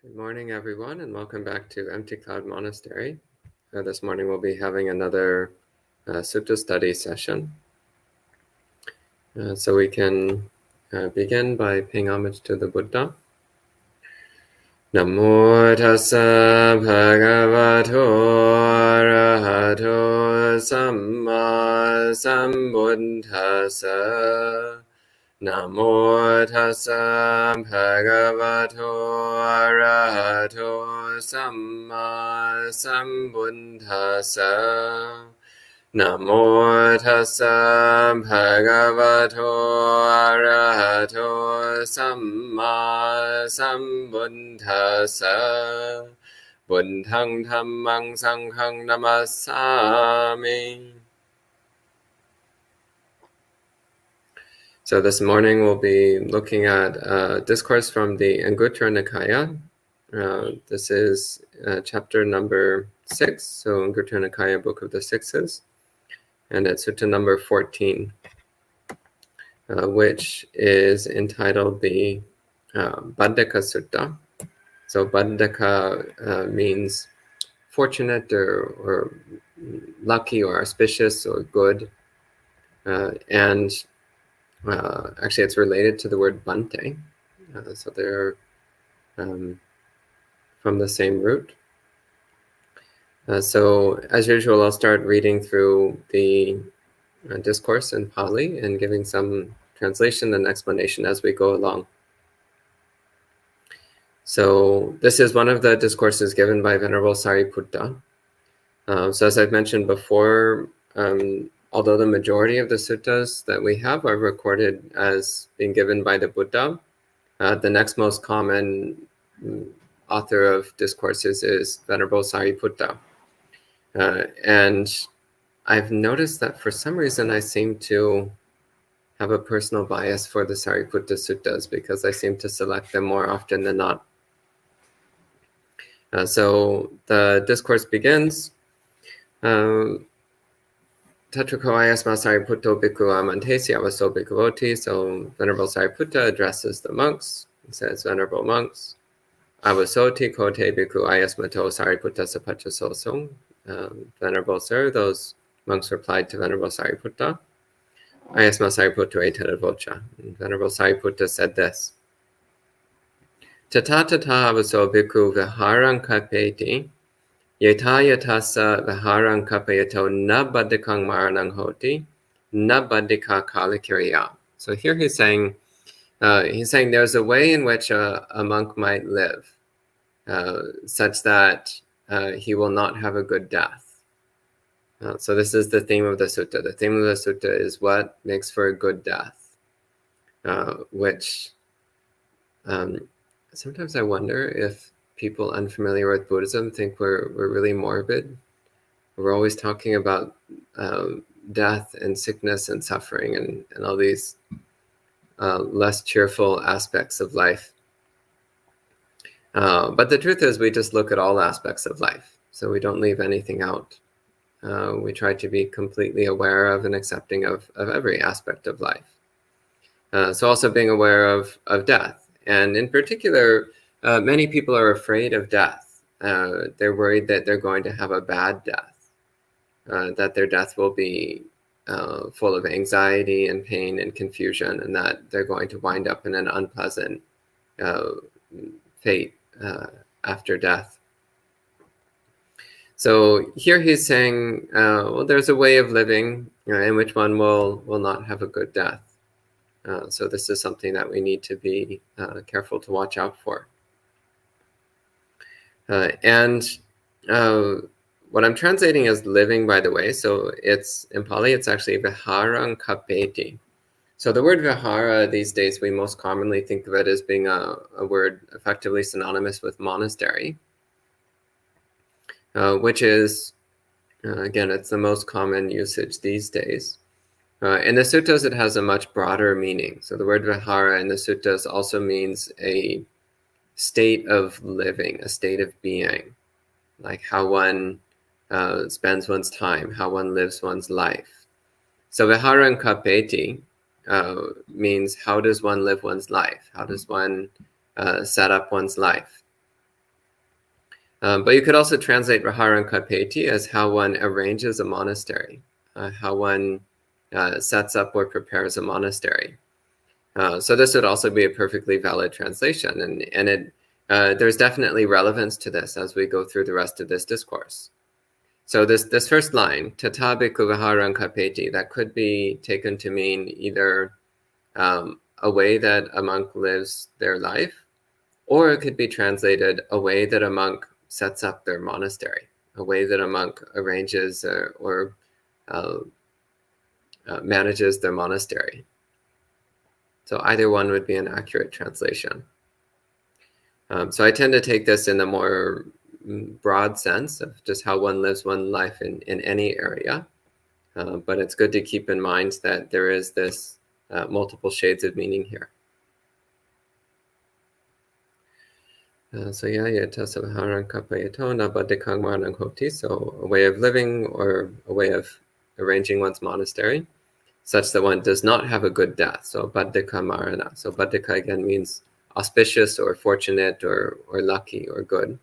Good morning, everyone, and welcome back to Empty Cloud Monastery. This morning we'll be having another sutta study session. So we can begin by paying homage to the Buddha. Namo tassa bhagavato arahato samma sambuddhassa. Namo tassa bhagavato arahato samma sambuddhassa. Namo tassa bhagavato arahato samma sambuddhassa. Buddhaṃ dhammāṃ saṅghāṃ namasāmi. So this morning we'll be looking at a discourse from the Anguttara Nikaya. This is chapter number 6, so Anguttara Nikaya, Book of the Sixes, and it's sutta number 14, which is entitled the Bhaddaka Sutta. So Bhaddaka means fortunate or lucky or auspicious or good, and actually, it's related to the word Bhante, so they're from the same root. So, as usual, I'll start reading through the discourse in Pali and giving some translation and explanation as we go along. So, this is one of the discourses given by Venerable Sariputta. So, as I've mentioned before, although the majority of the suttas that we have are recorded as being given by the Buddha, the next most common author of discourses is Venerable Sariputta. And I've noticed that for some reason I seem to have a personal bias for the Sariputta suttas because I seem to select them more often than not. So the discourse begins. Tatrako ayasma Sariputto bhikkhu amantesi avaso bhikkhuvoti. So Venerable Sariputta addresses the monks. He says, Venerable monks, avasoti kote bhikkhu ayasmato Sariputta sapacha sosung. Venerable Sir, those monks replied to Venerable Sariputta, ayasma Sariputto etadavocha. Venerable Sariputta said this, Tata tata avaso bhikkhu viharang kapeti. Yata yatasa viharang kapayato na baddhakang maranang hoti, na baddhika kalikiriya. So here he's saying there's a way in which a monk might live, such that he will not have a good death. So this is the theme of the sutta. The theme of the sutta is what makes for a good death, which sometimes I wonder if people unfamiliar with Buddhism think we're really morbid. We're always talking about death and sickness and suffering and all these less cheerful aspects of life. But the truth is we just look at all aspects of life. So we don't leave anything out. We try to be completely aware of and accepting of every aspect of life. So also being aware of death. And in particular, many people are afraid of death. They're worried that they're going to have a bad death, that their death will be full of anxiety and pain and confusion, and that they're going to wind up in an unpleasant fate after death. So here he's saying, well, there's a way of living in which one will not have a good death. So this is something that we need to be careful to watch out for. What I'm translating as living, by the way, so it's in Pali, it's actually viharang kapeti. So the word vihara these days, we most commonly think of it as being a word effectively synonymous with monastery, which is, again, it's the most common usage these days. In the suttas, it has a much broader meaning. So the word vihara in the suttas also means a state of living, a state of being, like how one spends one's time, how one lives one's life. So viharang kapeti means how does one live one's life? How does one set up one's life? But you could also translate Raharankhapeti as how one arranges a monastery, how one sets up or prepares a monastery. So this would also be a perfectly valid translation, and there's definitely relevance to this as we go through the rest of this discourse. So this first line, Tata bhikkhu viharankhapeti, that could be taken to mean either a way that a monk lives their life, or it could be translated a way that a monk sets up their monastery, a way that a monk arranges or manages their monastery. So either one would be an accurate translation. So I tend to take this in the more broad sense of just how one lives one life in any area. But it's good to keep in mind that there is this multiple shades of meaning here. So a way of living or a way of arranging one's monastery such that one does not have a good death. So Bhaddaka marana. So Bhaddaka again means auspicious or fortunate or lucky or good.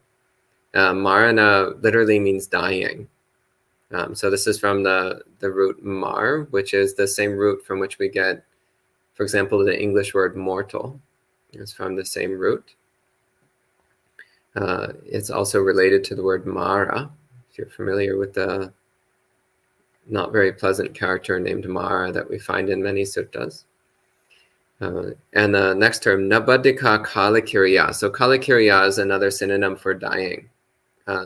Marana literally means dying. So this is from the root mar, which is the same root from which we get, for example, the English word mortal. It's from the same root. It's also related to the word Mara. If you're familiar with the not very pleasant character named Mara that we find in many suttas. And the next term, Nabadika Kalakiriya. So Kalakiriya is another synonym for dying.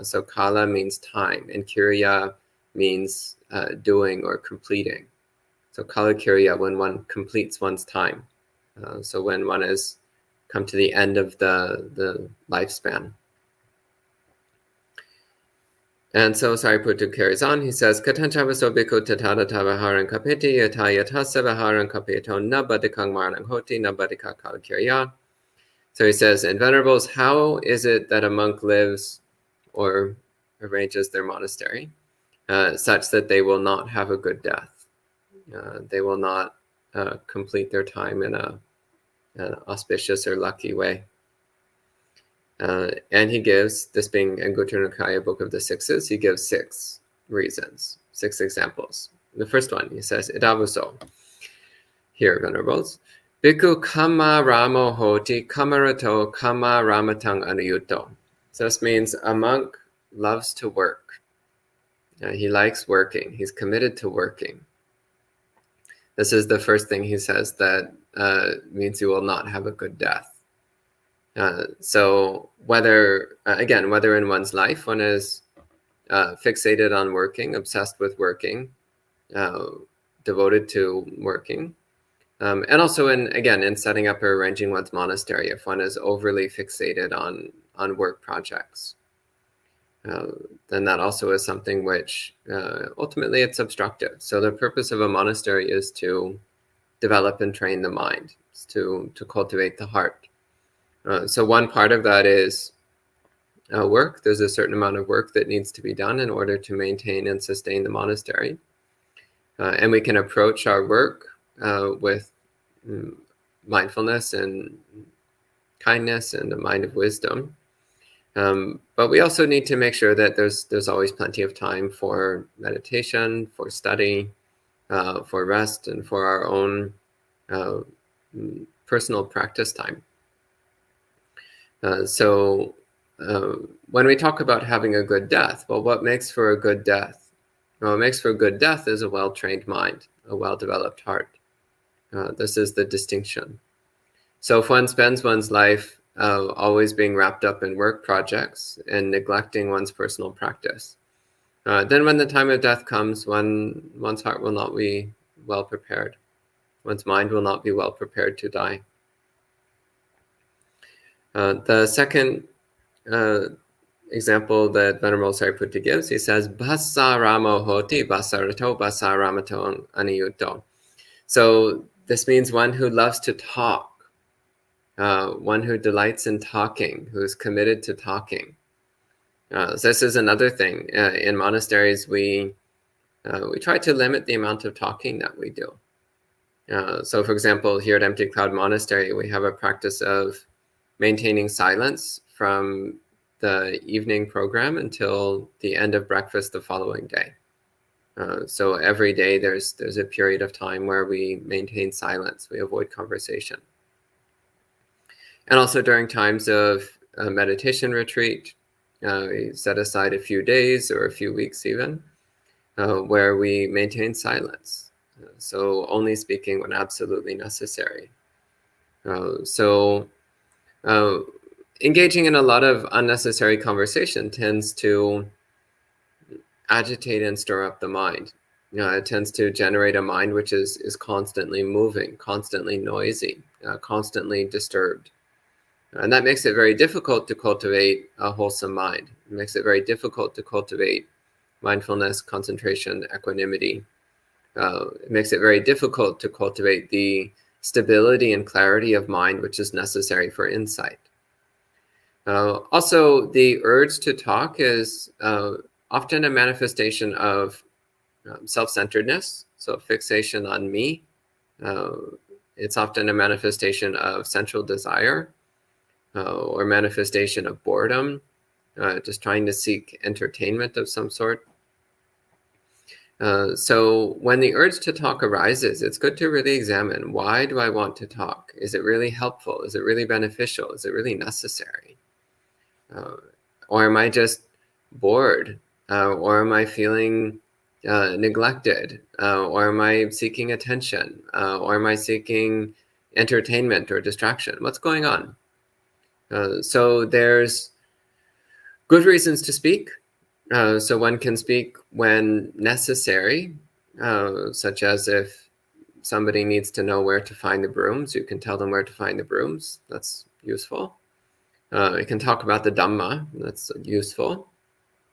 So Kala means time, and Kiriya means doing or completing. So Kalakiriya, when one completes one's time. So when one has come to the end of the lifespan. And so Sariputta carries on. He says, Katanchavaso bhikkhu tatadata viharan kapeti yata yatasa viharan kapeto na badikang maranang hoti na badika kalakirya. So he says, in Venerables, how is it that a monk lives or arranges their monastery such that they will not have a good death? They will not complete their time in an auspicious or lucky way. And he gives, this being Anguttara Nikaya, Book of the Sixes, he gives 6 reasons, 6 examples. The first one, he says, Idavuso, here, Venerables, Bhikkhu kama ramo hoti kamarato kama ramatang anuyuto. So this means a monk loves to work. He likes working. He's committed to working. This is the first thing he says that means he will not have a good death. So whether in one's life one is fixated on working, obsessed with working, devoted to working, and also in setting up or arranging one's monastery, if one is overly fixated on work projects, then that also is something which ultimately it's obstructive. So the purpose of a monastery is to develop and train the mind, to cultivate the heart. So one part of that is work. There's a certain amount of work that needs to be done in order to maintain and sustain the monastery. And we can approach our work with mindfulness and kindness and a mind of wisdom. But we also need to make sure that there's always plenty of time for meditation, for study, for rest, and for our own personal practice time. So when we talk about having a good death, well, what makes for a good death? Well, what makes for a good death is a well-trained mind, a well-developed heart. This is the distinction. So if one spends one's life always being wrapped up in work projects and neglecting one's personal practice, then when the time of death comes, one's heart will not be well prepared. One's mind will not be well prepared to die. The second example that Venerable Sariputta gives, he says, Basaramo hoti basarato basaramato aniyuto. So this means one who loves to talk, one who delights in talking, who is committed to talking. So this is another thing. In monasteries, we try to limit the amount of talking that we do. So for example, here at Empty Cloud Monastery, we have a practice of maintaining silence from the evening program until the end of breakfast the following day. So every day there's a period of time where we maintain silence, we avoid conversation. And also during times of meditation retreat, we set aside a few days or a few weeks even, where we maintain silence. So only speaking when absolutely necessary. So engaging in a lot of unnecessary conversation tends to agitate and stir up the mind. It tends to generate a mind which is constantly moving, constantly noisy, constantly disturbed. And that makes it very difficult to cultivate a wholesome mind. It makes it very difficult to cultivate mindfulness, concentration, equanimity. It makes it very difficult to cultivate the stability and clarity of mind which is necessary for insight. Also, the urge to talk is often a manifestation of self-centeredness, so fixation on me. It's often a manifestation of sensual desire or manifestation of boredom, just trying to seek entertainment of some sort. So when the urge to talk arises, it's good to really examine, why do I want to talk? Is it really helpful? Is it really beneficial? Is it really necessary? Or am I just bored? Or am I feeling neglected? Or am I seeking attention? Or am I seeking entertainment or distraction? What's going on? So there's good reasons to speak. So one can speak when necessary, such as if somebody needs to know where to find the brooms, you can tell them where to find the brooms. That's useful. You can talk about the Dhamma. That's useful.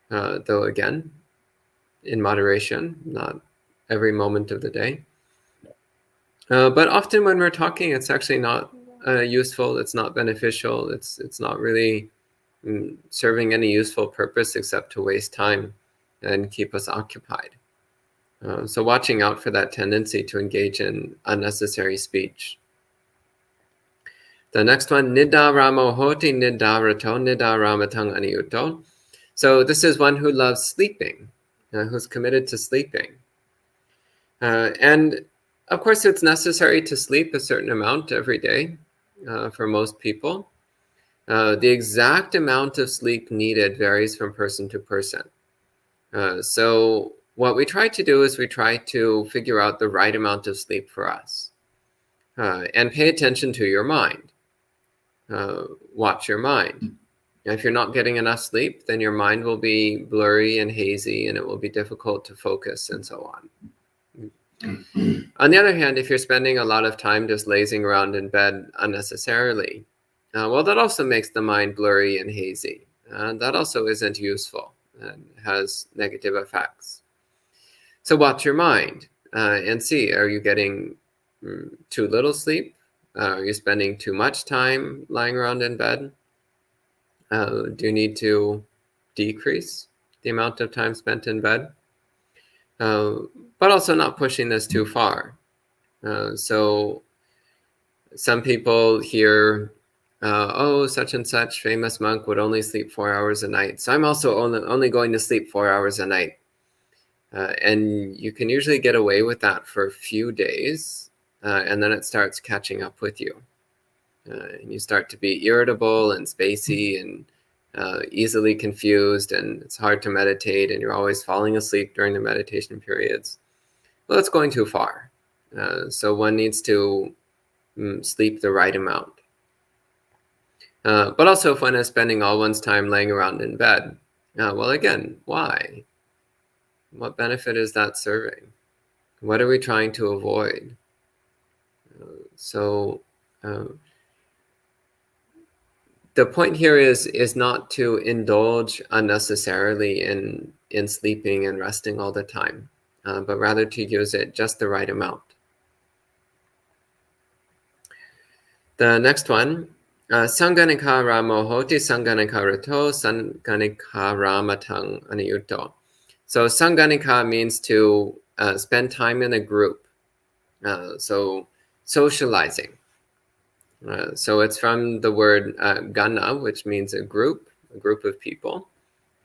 Though again, in moderation, not every moment of the day. But often when we're talking, it's actually not useful. It's not beneficial. It's not really serving any useful purpose except to waste time and keep us occupied. So watching out for that tendency to engage in unnecessary speech. The next one, Nidaramo hoti nidarato nidaramatang aniyuto. So this is one who loves sleeping, who's committed to sleeping. And of course, it's necessary to sleep a certain amount every day for most people. The exact amount of sleep needed varies from person to person. So what we try to do is we try to figure out the right amount of sleep for us. And pay attention to your mind. Watch your mind. If you're not getting enough sleep, then your mind will be blurry and hazy, and it will be difficult to focus and so on. On the other hand, if you're spending a lot of time just lazing around in bed unnecessarily, well, that also makes the mind blurry and hazy. That also isn't useful and has negative effects. So watch your mind and see, are you getting too little sleep? Are you spending too much time lying around in bed? Do you need to decrease the amount of time spent in bed? But also not pushing this too far. So some people hear, oh, such and such famous monk would only sleep 4 hours a night. So I'm also only going to sleep 4 hours a night. And you can usually get away with that for a few days, and then it starts catching up with you. And you start to be irritable and spacey and easily confused, and it's hard to meditate, and you're always falling asleep during the meditation periods. Well, it's going too far. So one needs to sleep the right amount. But also if one is spending all one's time laying around in bed, well, again, why? What benefit is that serving? What are we trying to avoid? The point here is not to indulge unnecessarily in sleeping and resting all the time, but rather to use it just the right amount. The next one, Sanganika ramo hoti sanganika rato sanganika ramatang aniyuto. So sanganika means to spend time in a group, so socializing. So it's from the word gana, which means a group, a group of people,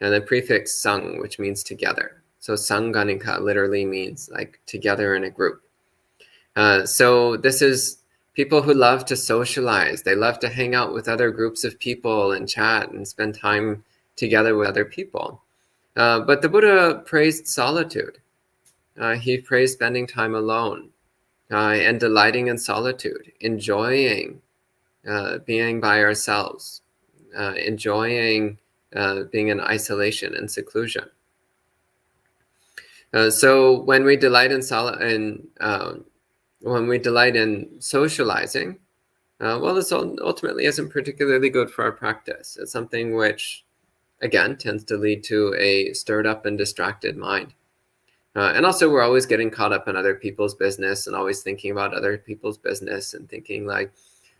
and the prefix sang, which means together. So sanganika literally means like together in a group. So this is people who love to socialize. They love to hang out with other groups of people and chat and spend time together with other people. But the Buddha praised solitude. He praised spending time alone and delighting in solitude, enjoying being by ourselves, enjoying being in isolation and seclusion. So when we delight in when we delight in socializing, well, this ultimately isn't particularly good for our practice. It's something which, again, tends to lead to a stirred up and distracted mind. And also, we're always getting caught up in other people's business and always thinking about other people's business and thinking like,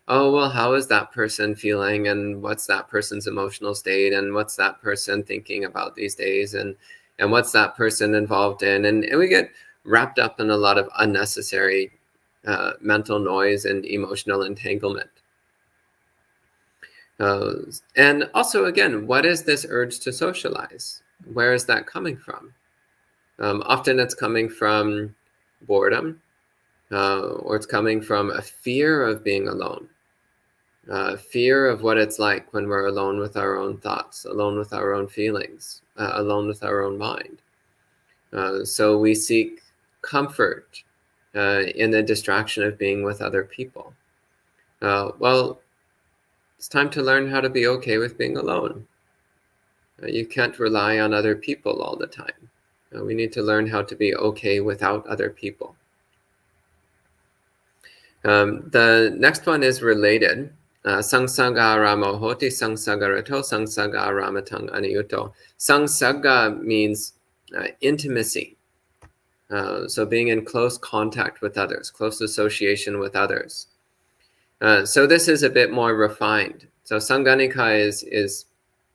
oh, well, how is that person feeling? And what's that person's emotional state? And what's that person thinking about these days? And what's that person involved in? And we get wrapped up in a lot of unnecessary mental noise and emotional entanglement. And also, again, what is this urge to socialize? Where is that coming from? Often it's coming from boredom, or it's coming from a fear of being alone, fear of what it's like when we're alone with our own thoughts, alone with our own feelings, alone with our own mind. So we seek comfort in the distraction of being with other people. Well, it's time to learn how to be okay with being alone. You can't rely on other people all the time. We need to learn how to be okay without other people. The next one is related. Sangsaga ramo hoti sangsagarato sangsaga ramatang aniyuto. Sangsaga means intimacy. So being in close contact with others, close association with others. So this is a bit more refined. So sanganika is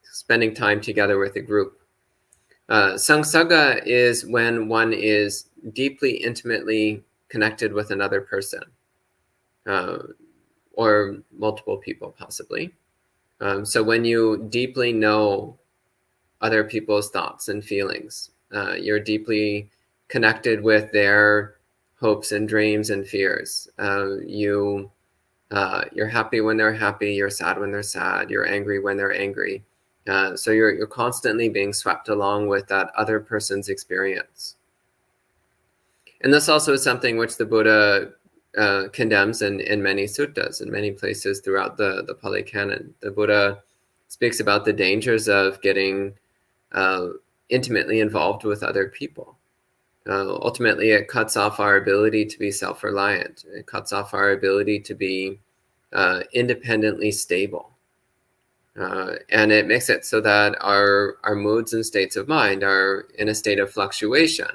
spending time together with a group. Sangsaga is when one is deeply, intimately connected with another person, or multiple people possibly. So when you deeply know other people's thoughts and feelings, you're deeply connected with their hopes and dreams and fears. You're happy when they're happy, you're sad when they're sad, you're angry when they're angry. So you're constantly being swept along with that other person's experience. And this also is something which the Buddha condemns in many suttas, in many places throughout the Pali Canon. The Buddha speaks about the dangers of getting intimately involved with other people. Ultimately, it cuts off our ability to be self-reliant. It cuts off our ability to be independently stable. And it makes it so that our moods and states of mind are in a state of fluctuation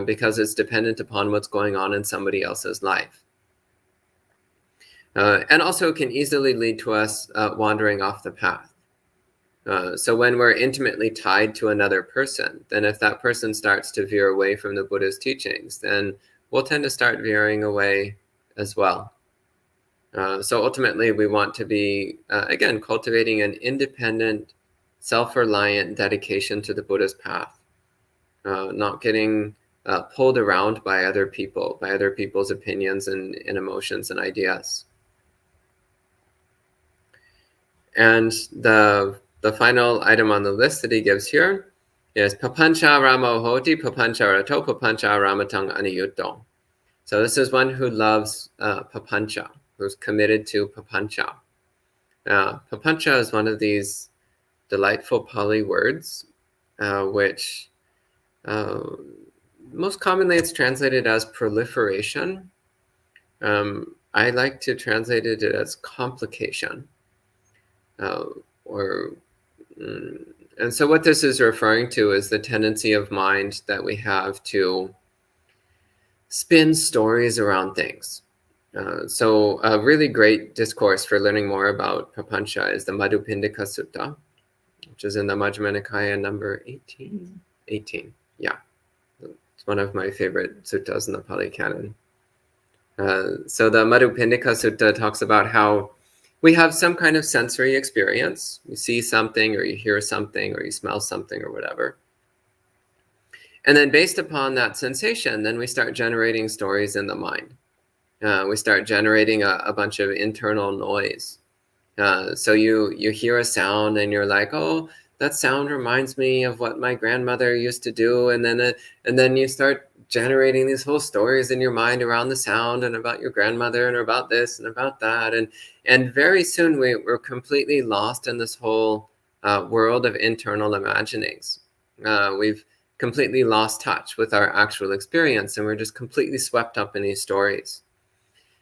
because it's dependent upon what's going on in somebody else's life. And also can easily lead to us wandering off the path. So when we're intimately tied to another person, then if that person starts to veer away from the Buddha's teachings, then we'll tend to start veering away as well. So ultimately, we want to be, again, cultivating an independent, self-reliant dedication to the Buddha's path, not getting pulled around by other people, by other people's opinions and emotions and ideas. And the final item on the list that he gives here is papancha ramo hoti, papancha rato, papancha ramatang aniyuto. So this is one who loves papancha, who's committed to papancha. Papancha is one of these delightful Pali words, which most commonly it's translated as proliferation. I like to translate it as complication. And so what this is referring to is the tendency of mind that we have to spin stories around things. So a really great discourse for learning more about papancha is the Bhaddaka Sutta, which is in the Majjhima Nikaya number 18. 18, yeah. It's one of my favorite suttas in the Pali Canon. So the Bhaddaka Sutta talks about how we have some kind of sensory experience. You see something, or you hear something, or you smell something, or whatever. And then based upon that sensation, then we start generating stories in the mind. We start generating a bunch of internal noise. So you hear a sound and you're like, oh, that sound reminds me of what my grandmother used to do. And then you start generating these whole stories in your mind around the sound and about your grandmother and about this and about that. And very soon we're completely lost in this whole world of internal imaginings. We've completely lost touch with our actual experience, and we're just completely swept up in these stories.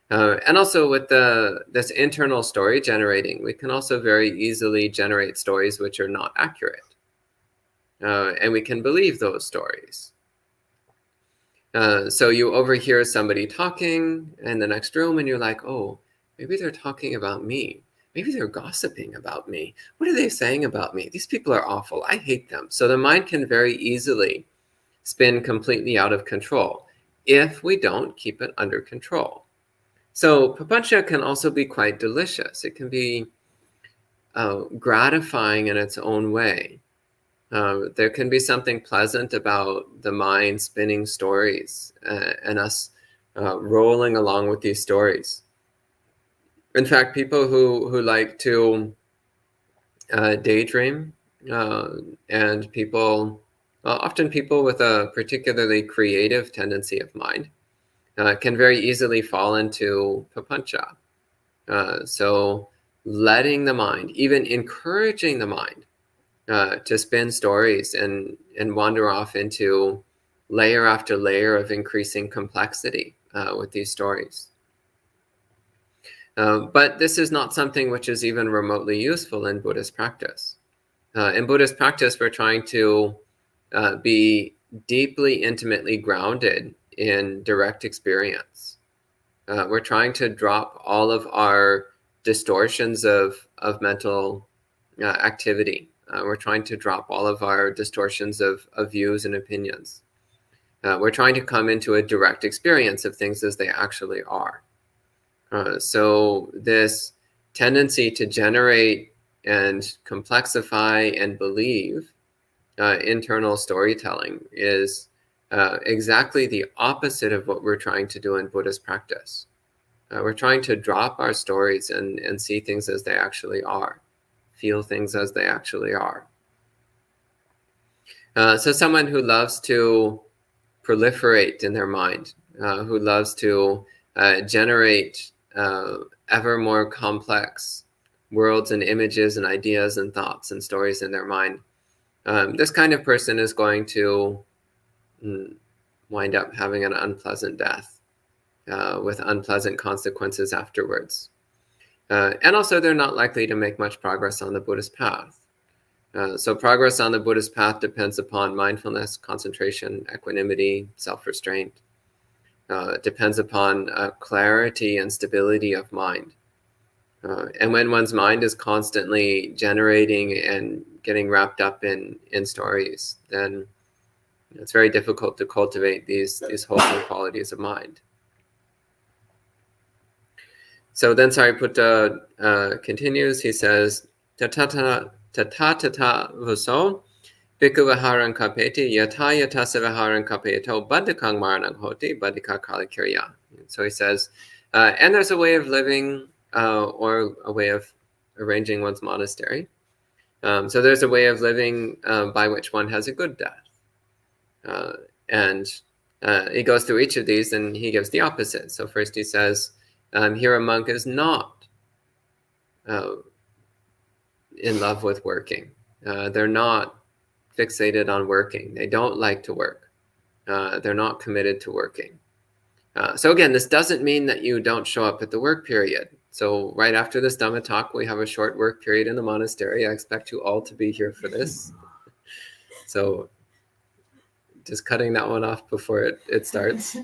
And also with this internal story generating, we can also very easily generate stories which are not accurate. And we can believe those stories. So you overhear somebody talking in the next room and you're like, oh, maybe they're talking about me. Maybe they're gossiping about me. What are they saying about me? These people are awful. I hate them. So the mind can very easily spin completely out of control if we don't keep it under control. So papancha can also be quite delicious. It can be gratifying in its own way. There can be something pleasant about the mind spinning stories and us rolling along with these stories. In fact, people who like to daydream and people, often people with a particularly creative tendency of mind, can very easily fall into papancha. So letting the mind, even encouraging the mind to spin stories and wander off into layer after layer of increasing complexity with these stories. But this is not something which is even remotely useful in Buddhist practice. In Buddhist practice, we're trying to be deeply, intimately grounded in direct experience. We're trying to drop all of our distortions of mental activity. We're trying to drop all of our distortions of views and opinions. We're trying to come into a direct experience of things as they actually are. So this tendency to generate and complexify and believe internal storytelling is exactly the opposite of what we're trying to do in Buddhist practice. We're trying to drop our stories and see things as they actually are, feel things as they actually are. So someone who loves to proliferate in their mind, who loves to generate ever more complex worlds and images and ideas and thoughts and stories in their mind, this kind of person is going to wind up having an unpleasant death with unpleasant consequences afterwards. And also, they're not likely to make much progress on the Buddhist path. So progress on the Buddhist path depends upon mindfulness, concentration, equanimity, self-restraint. It depends upon clarity and stability of mind. And when one's mind is constantly generating and getting wrapped up in stories, then it's very difficult to cultivate these wholesome qualities of mind. So then Sariputta continues. He says, Tatata vaso bhikkhu viharan kapeti yata yata viharan kapeto baddakang maranang hoti baddika kalikirya. So he says, and there's a way of living or a way of arranging one's monastery. So there's a way of living by which one has a good death. And he goes through each of these and he gives the opposite. So first he says, here a monk is not in love with working. They're not fixated on working. They don't like to work. They're not committed to working. So again, this doesn't mean that you don't show up at the work period. So right after this Dhamma talk, we have a short work period in the monastery. I expect you all to be here for this. So just cutting that one off before it starts.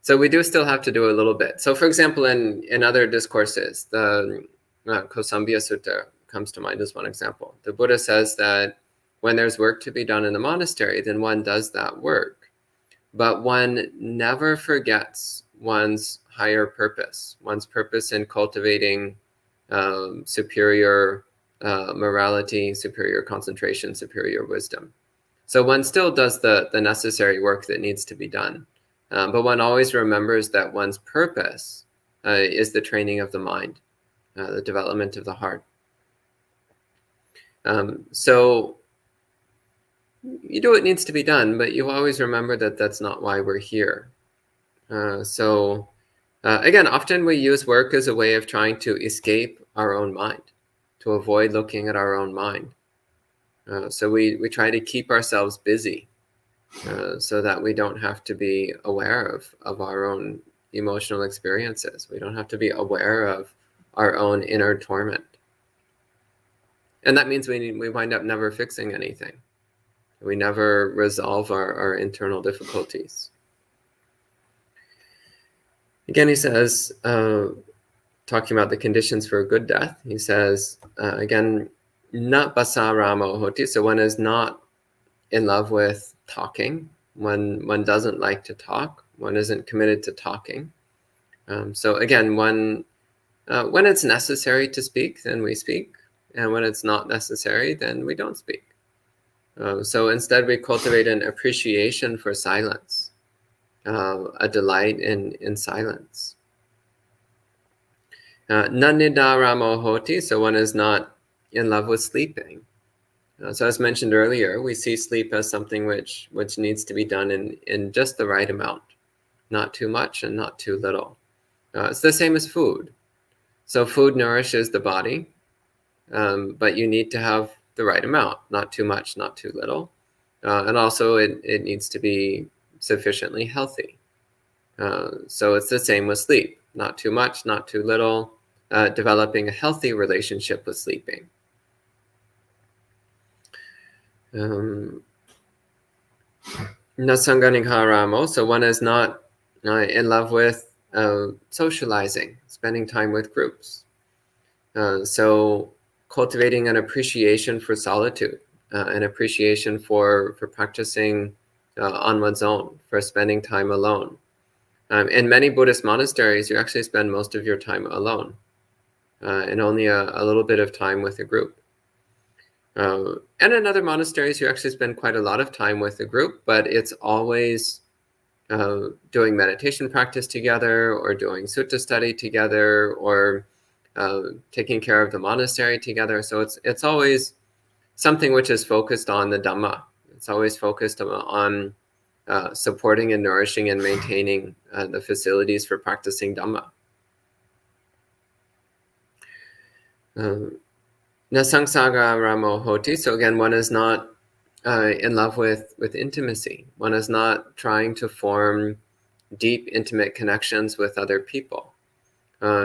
So we do still have to do a little bit. So for example, in other discourses, the Kosambhya Sutta comes to mind as one example. The Buddha says that when there's work to be done in the monastery, then one does that work. But one never forgets one's higher purpose, one's purpose in cultivating superior morality, superior concentration, superior wisdom. So one still does the necessary work that needs to be done. But one always remembers that one's purpose is the training of the mind, the development of the heart. So you do what needs to be done, but you always remember that that's not why we're here. Again, often we use work as a way of trying to escape our own mind, to avoid looking at our own mind. So we try to keep ourselves busy so that we don't have to be aware of our own emotional experiences. We don't have to be aware of our own inner torment. And that means we wind up never fixing anything. We never resolve our internal difficulties. Again, he says, talking about the conditions for a good death, he says, again, na basaramo hoti, so one is not in love with talking. One doesn't like to talk. One isn't committed to talking. So again, when it's necessary to speak, then we speak. And when it's not necessary, then we don't speak. So instead, we cultivate an appreciation for silence, a delight in silence. Nanidaramo hoti, so one is not in love with sleeping. So as mentioned earlier, we see sleep as something which needs to be done in just the right amount, not too much and not too little. It's the same as food. So food nourishes the body, but you need to have the right amount, not too much, not too little. And also it needs to be sufficiently healthy. So it's the same with sleep, not too much, not too little, developing a healthy relationship with sleeping. Nasanganikaramo, so one is not in love with socializing, spending time with groups. So cultivating an appreciation for solitude, an appreciation for practicing on one's own, for spending time alone. In many Buddhist monasteries, you actually spend most of your time alone, and only a little bit of time with a group. And in other monasteries, you actually spend quite a lot of time with a group, but it's always doing meditation practice together, or doing sutta study together, or taking care of the monastery together. So it's always something which is focused on the Dhamma. It's always focused on supporting and nourishing and maintaining the facilities for practicing Dhamma. Nasangsaga ramo hoti. So again, one is not in love with intimacy. One is not trying to form deep, intimate connections with other people.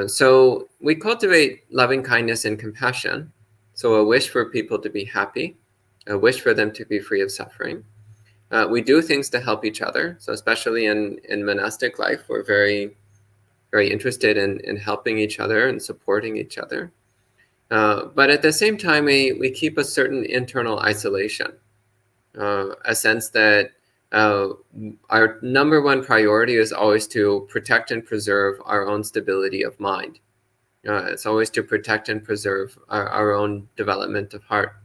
So we cultivate loving kindness and compassion. So a wish for people to be happy, a wish for them to be free of suffering. We do things to help each other. So especially in monastic life, we're very, very interested in helping each other and supporting each other. But at the same time, we keep a certain internal isolation, a sense that our number one priority is always to protect and preserve our own stability of mind. It's always to protect and preserve our own development of heart.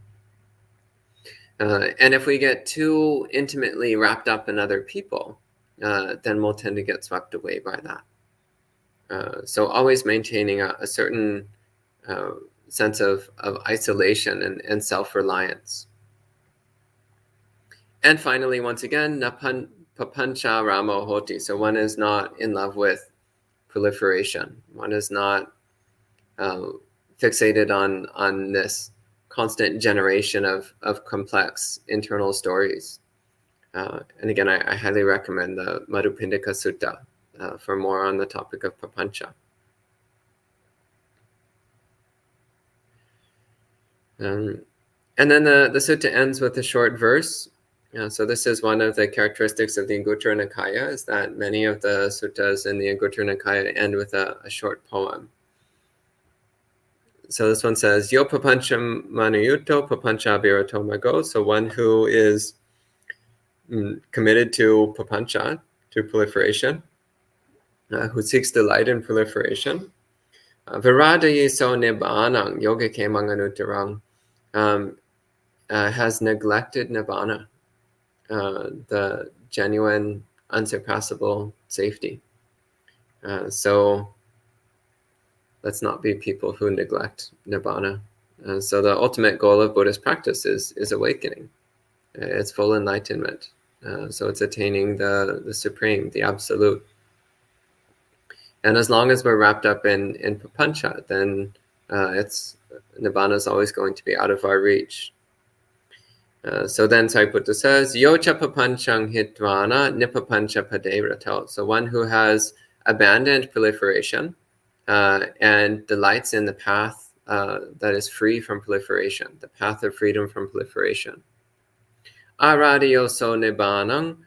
And if we get too intimately wrapped up in other people, then we'll tend to get swept away by that. So always maintaining a certain sense of isolation and self-reliance. And finally, once again, papancha ramo hoti. So one is not in love with proliferation. One is not fixated on this constant generation of complex internal stories. And again, I highly recommend the Bhaddaka Sutta for more on the topic of papancha. And then the sutta ends with a short verse. So this is one of the characteristics of the Anguttara Nikaya, is that many of the suttas in the Anguttara Nikaya end with a short poem. So this one says, Yo papancham manuyuto papancha virato mago. So one who is committed to papancha, to proliferation, who seeks delight in proliferation. Viradayi so nibbanang, yogake manganuttarang, has neglected nibbana, the genuine, unsurpassable safety. So let's not be people who neglect nibbana. So the ultimate goal of Buddhist practice is awakening. It's full enlightenment. So it's attaining the supreme, the absolute. And as long as we're wrapped up in papancha, then nibbana is always going to be out of our reach. So then Sariputta says, Yocha papanchang hitvana nipapancha padevrato. So one who has abandoned proliferation and delights in the path that is free from proliferation, the path of freedom from proliferation. Aradiyo so nibbanang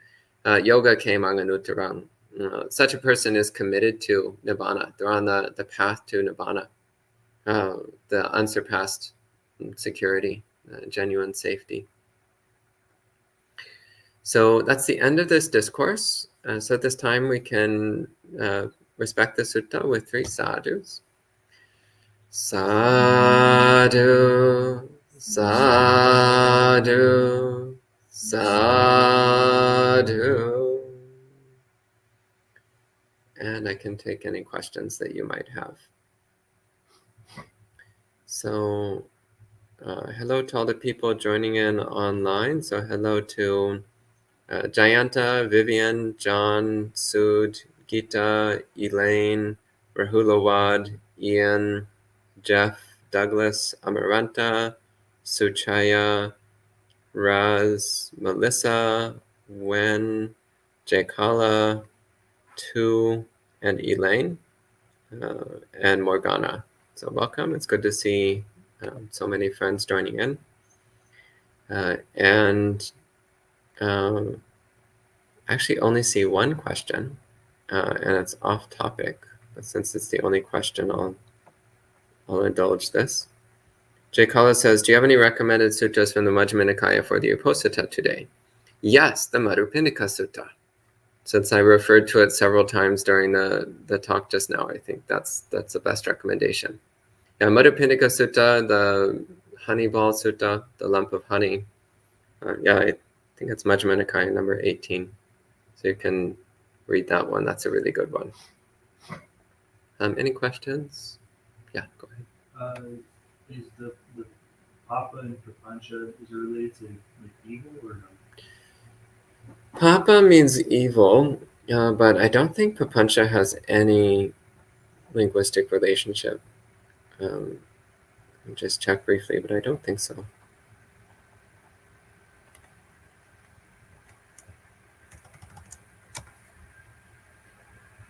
yoga ke manganuttarang. Such a person is committed to nibbana. They're on the path to nibbana, the unsurpassed security, genuine safety. So that's the end of this discourse. So at this time we can respect the sutta with 3 sadhus. Sadhu, sadhu, sadhu. And I can take any questions that you might have. So hello to all the people joining in online. So hello to Jayanta, Vivian, John, Sud, Gita, Elaine, Rahulawad, Ian, Jeff, Douglas, Amaranta, Suchaya, Raz, Melissa, Wen, Jaykala, Tu, and Elaine, and Morgana. So welcome. It's good to see so many friends joining in. Actually only see one question, and it's off topic, but since it's the only question, I'll indulge this. Jaykala says, do you have any recommended suttas from the Majjhima Nikaya for the Uposatha today? Yes, the Madhupindika Sutta. Since I referred to it several times during the talk just now, I think that's the best recommendation. Yeah, Madhupindika Sutta, the honey ball sutta, the lump of honey. Yeah, I think it's Majjhima Nikaya number 18. So you can read that one. That's a really good one. Any questions? Yeah, go ahead. Is the papa and prapancha, is it related to evil or no? Papa means evil, but I don't think papancha has any linguistic relationship. I'll just check briefly, but I don't think so.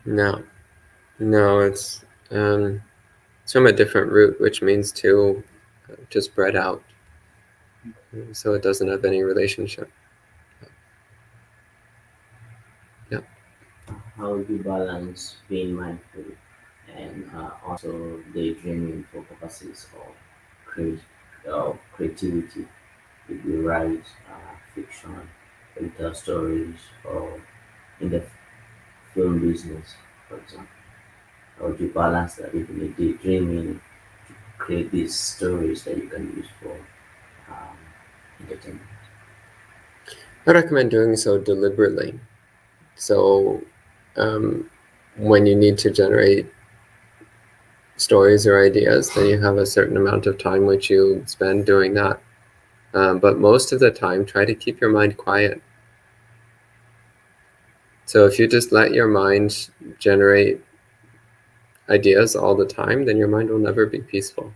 No, it's from a different root, which means to spread out. So it doesn't have any relationship. Yeah. How do you balance being mindful and also daydreaming for purposes of creativity? If you write fiction, or tell stories, or in the film business, for example, how do you balance that with the daydreaming to create these stories that you can use for entertainment? I recommend doing so deliberately. So when you need to generate stories or ideas, then you have a certain amount of time which you spend doing that. But most of the time, try to keep your mind quiet. So if you just let your mind generate ideas all the time, then your mind will never be peaceful.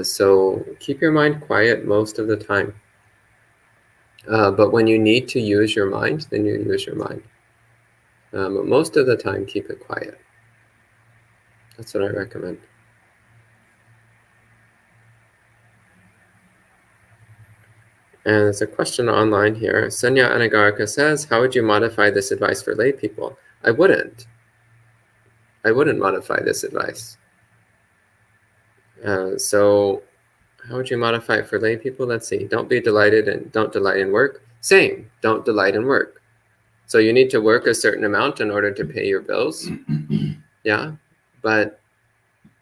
So keep your mind quiet most of the time. But when you need to use your mind, then you use your mind. But most of the time, keep it quiet. That's what I recommend. And there's a question online here. Sunya Anagarika says, how would you modify this advice for lay people? I wouldn't modify this advice. So how would you modify it for lay people? Let's see. Don't be delighted and don't delight in work. Same. Don't delight in work. So you need to work a certain amount in order to pay your bills. Yeah. But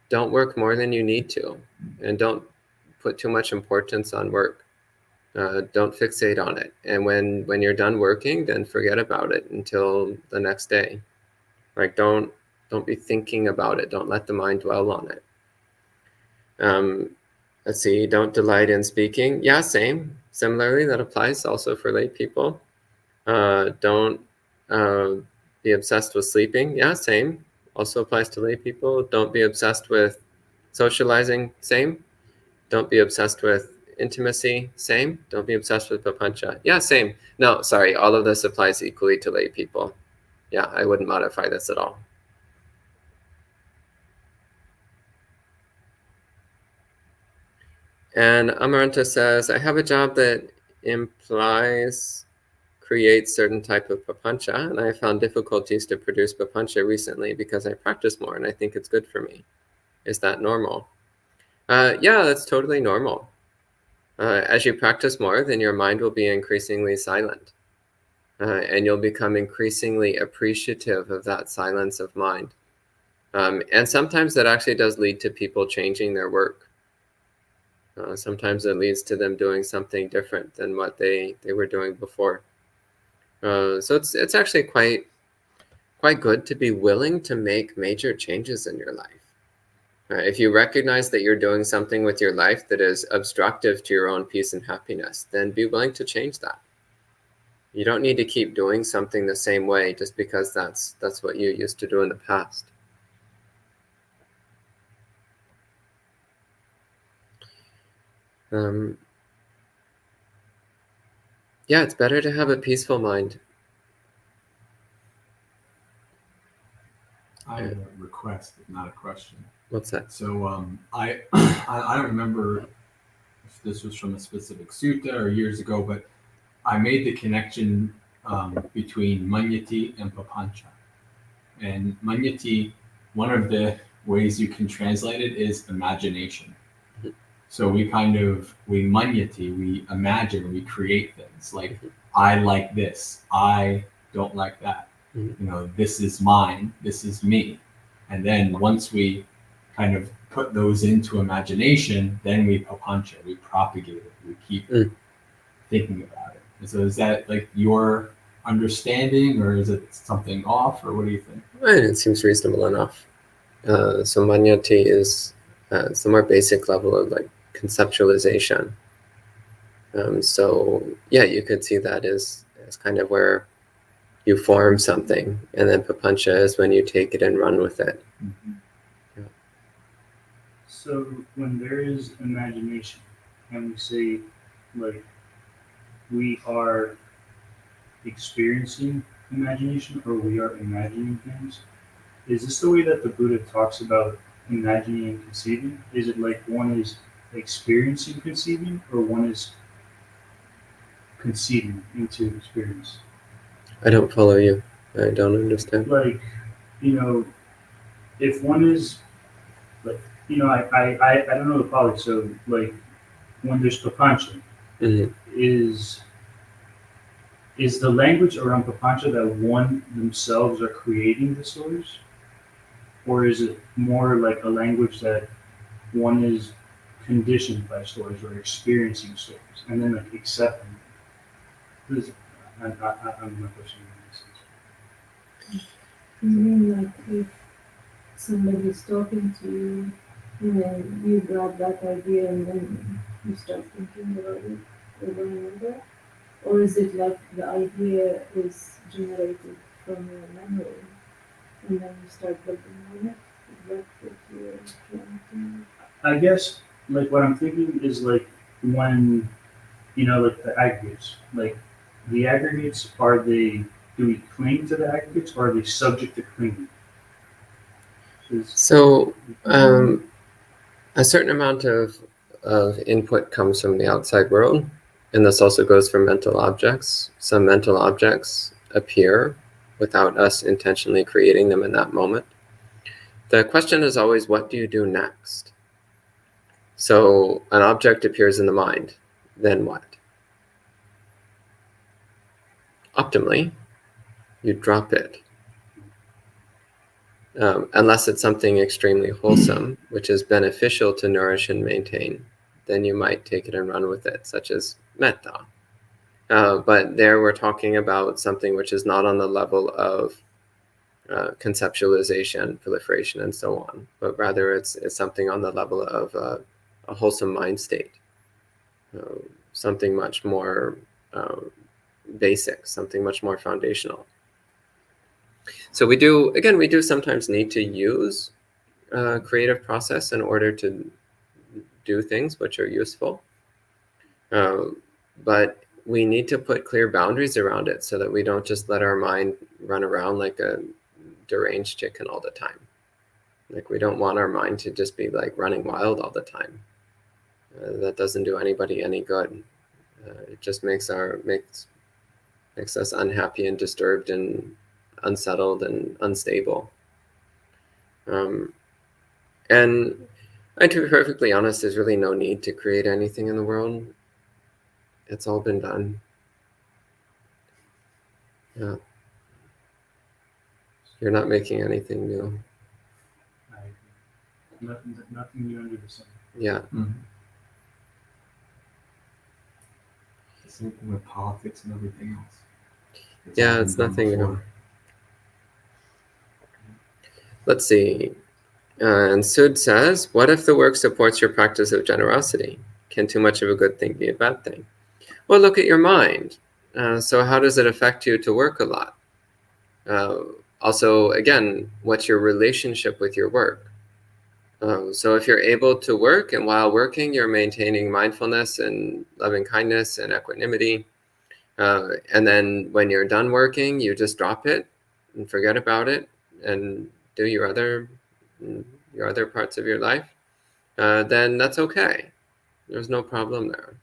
don't work more than you need to, and don't put too much importance on work. Don't fixate on it. And when you're done working, then forget about it until the next day. Like don't be thinking about it. Don't let the mind dwell on it. Let's see, don't delight in speaking. Yeah, same. Similarly, that applies also for lay people. Don't be obsessed with sleeping. Yeah, same. Also applies to lay people. Don't be obsessed with socializing. Same. Don't be obsessed with intimacy. Same. Don't be obsessed with papancha. Yeah, same. No, sorry. All of this applies equally to lay people. Yeah, I wouldn't modify this at all. And Amaranta says, I have a job that creates certain type of papancha, and I have found difficulties to produce papancha recently because I practice more and I think it's good for me. Is that normal? Yeah, that's totally normal. As you practice more, then your mind will be increasingly silent. And you'll become increasingly appreciative of that silence of mind. And sometimes that actually does lead to people changing their work. Sometimes it leads to them doing something different than what they were doing before. So it's actually quite good to be willing to make major changes in your life. If you recognize that you're doing something with your life that is obstructive to your own peace and happiness, then be willing to change that. You don't need to keep doing something the same way just because that's what you used to do in the past. Yeah, it's better to have a peaceful mind. I have a request, not a question. What's that? So I don't remember if this was from a specific sutta or years ago, but I made the connection between manyati and papancha. And manyati, one of the ways you can translate it is imagination. So we manyati, we imagine, we create things like, I like this, I don't like that. This is mine, this is me. And then once we kind of put those into imagination, then we papancha, we propagate it, we keep thinking about it. And so is that like your understanding, or is it something off, or what do you think? It seems reasonable enough. So manyati is the more basic level of like conceptualization. So yeah, you could see that as kind of where you form something, and then papancha is when you take it and run with it. Mm-hmm. Yeah. So when there is imagination, and we say like we are experiencing imagination or we are imagining things, is this the way that the Buddha talks about imagining and conceiving? Is it like one is experiencing conceiving, or one is conceiving into experience? I don't follow you. I don't understand. Like, if one is like, I don't know the politics. So like, when there's papancha, is the language around papancha that one themselves are creating the stories, or is it more like a language that one is conditioned by stories or experiencing stories and then like accepting them? I'm not questioning this. You mean like if somebody is talking to you and then you grab that idea and then you start thinking about it over and over? Or is it like the idea is generated from your memory and then you start building on it? Is that what you're trying to... I guess like what I'm thinking is like when, like the aggregates, like the aggregates, do we cling to the aggregates, or are they subject to clinging? So a certain amount of input comes from the outside world, and this also goes for mental objects. Some mental objects appear without us intentionally creating them in that moment. The question is always, what do you do next? So an object appears in the mind, then what? Optimally, you drop it. unless it's something extremely wholesome, which is beneficial to nourish and maintain, then you might take it and run with it, such as metta. But there we're talking about something which is not on the level of conceptualization, proliferation, and so on, but rather it's something on the level of a wholesome mind state, something much more basic, something much more foundational. So we do sometimes need to use creative process in order to do things which are useful, but we need to put clear boundaries around it so that we don't just let our mind run around like a deranged chicken all the time. Like, we don't want our mind to just be like running wild all the time. That doesn't do anybody any good. It just makes us unhappy and disturbed and unsettled and unstable. And to be perfectly honest, there's really no need to create anything in the world. It's all been done. Yeah. You're not making anything new. I agree. Nothing new under the sun. Yeah. Mm-hmm. The same thing with politics and everything else. Yeah, all it's been done nothing new. before. Let's see. And Sud says, what if the work supports your practice of generosity? Can too much of a good thing be a bad thing? Well, look at your mind. So how does it affect you to work a lot? Also, again, what's your relationship with your work? So if you're able to work, and while working, you're maintaining mindfulness and loving kindness and equanimity, and then when you're done working, you just drop it and forget about it and do your other parts of your life, then that's okay. There's no problem there.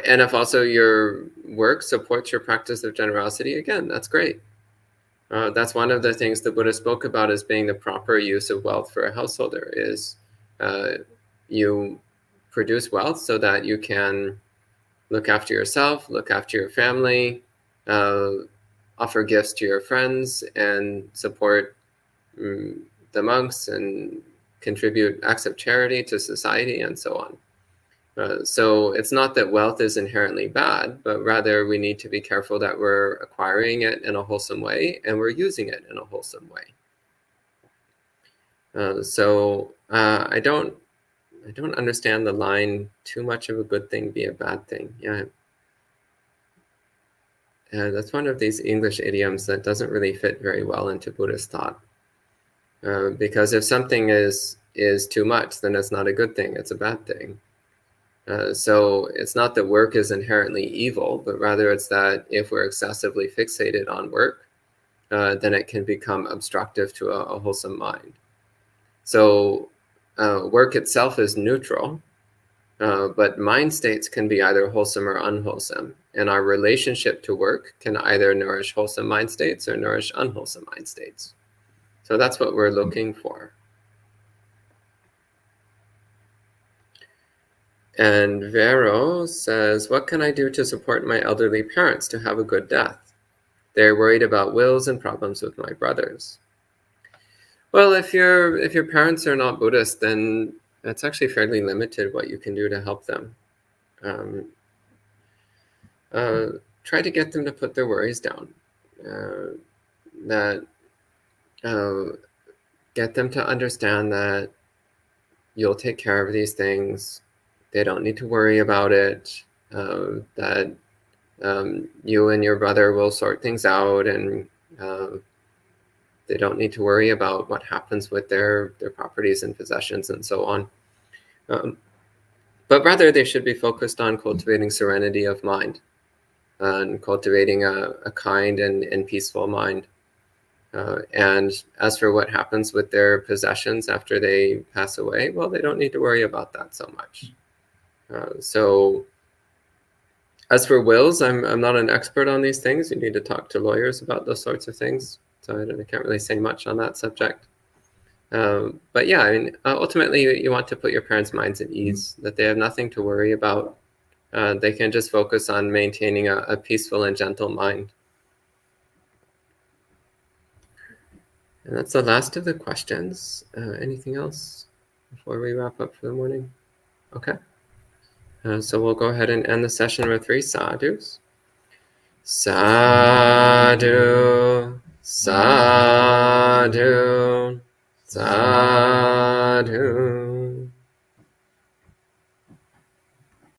And if also your work supports your practice of generosity, again, that's great. That's one of the things the Buddha spoke about as being the proper use of wealth for a householder is you produce wealth so that you can look after yourself, look after your family, offer gifts to your friends, and support the monks and contribute acts of charity to society and so on. So it's not that wealth is inherently bad, but rather we need to be careful that we're acquiring it in a wholesome way and we're using it in a wholesome way. So I don't understand the line, too much of a good thing be a bad thing. Yeah. That's one of these English idioms that doesn't really fit very well into Buddhist thought. Because if something is too much, then it's not a good thing, it's a bad thing. So it's not that work is inherently evil, but rather it's that if we're excessively fixated on work, then it can become obstructive to a wholesome mind. So work itself is neutral, but mind states can be either wholesome or unwholesome. And our relationship to work can either nourish wholesome mind states or nourish unwholesome mind states. So that's what we're looking for. And Vero says, what can I do to support my elderly parents to have a good death? They're worried about wills and problems with my brothers. Well, if your parents are not Buddhist, then it's actually fairly limited what you can do to help them. Try to get them to put their worries down. Get them to understand that you'll take care of these things. They don't need to worry about it, that you and your brother will sort things out, and they don't need to worry about what happens with their properties and possessions and so on. But rather, they should be focused on cultivating serenity of mind and cultivating a kind and peaceful mind. And as for what happens with their possessions after they pass away, well, they don't need to worry about that so much. So as for wills, I'm not an expert on these things. You need to talk to lawyers about those sorts of things. So I can't really say much on that subject. But yeah, I mean, ultimately, you want to put your parents' minds at ease, that they have nothing to worry about. They can just focus on maintaining a peaceful and gentle mind. And that's the last of the questions. Anything else before we wrap up for the morning? Okay. So we'll go ahead and end the session with 3 sadhus. Sadhu, sadhu.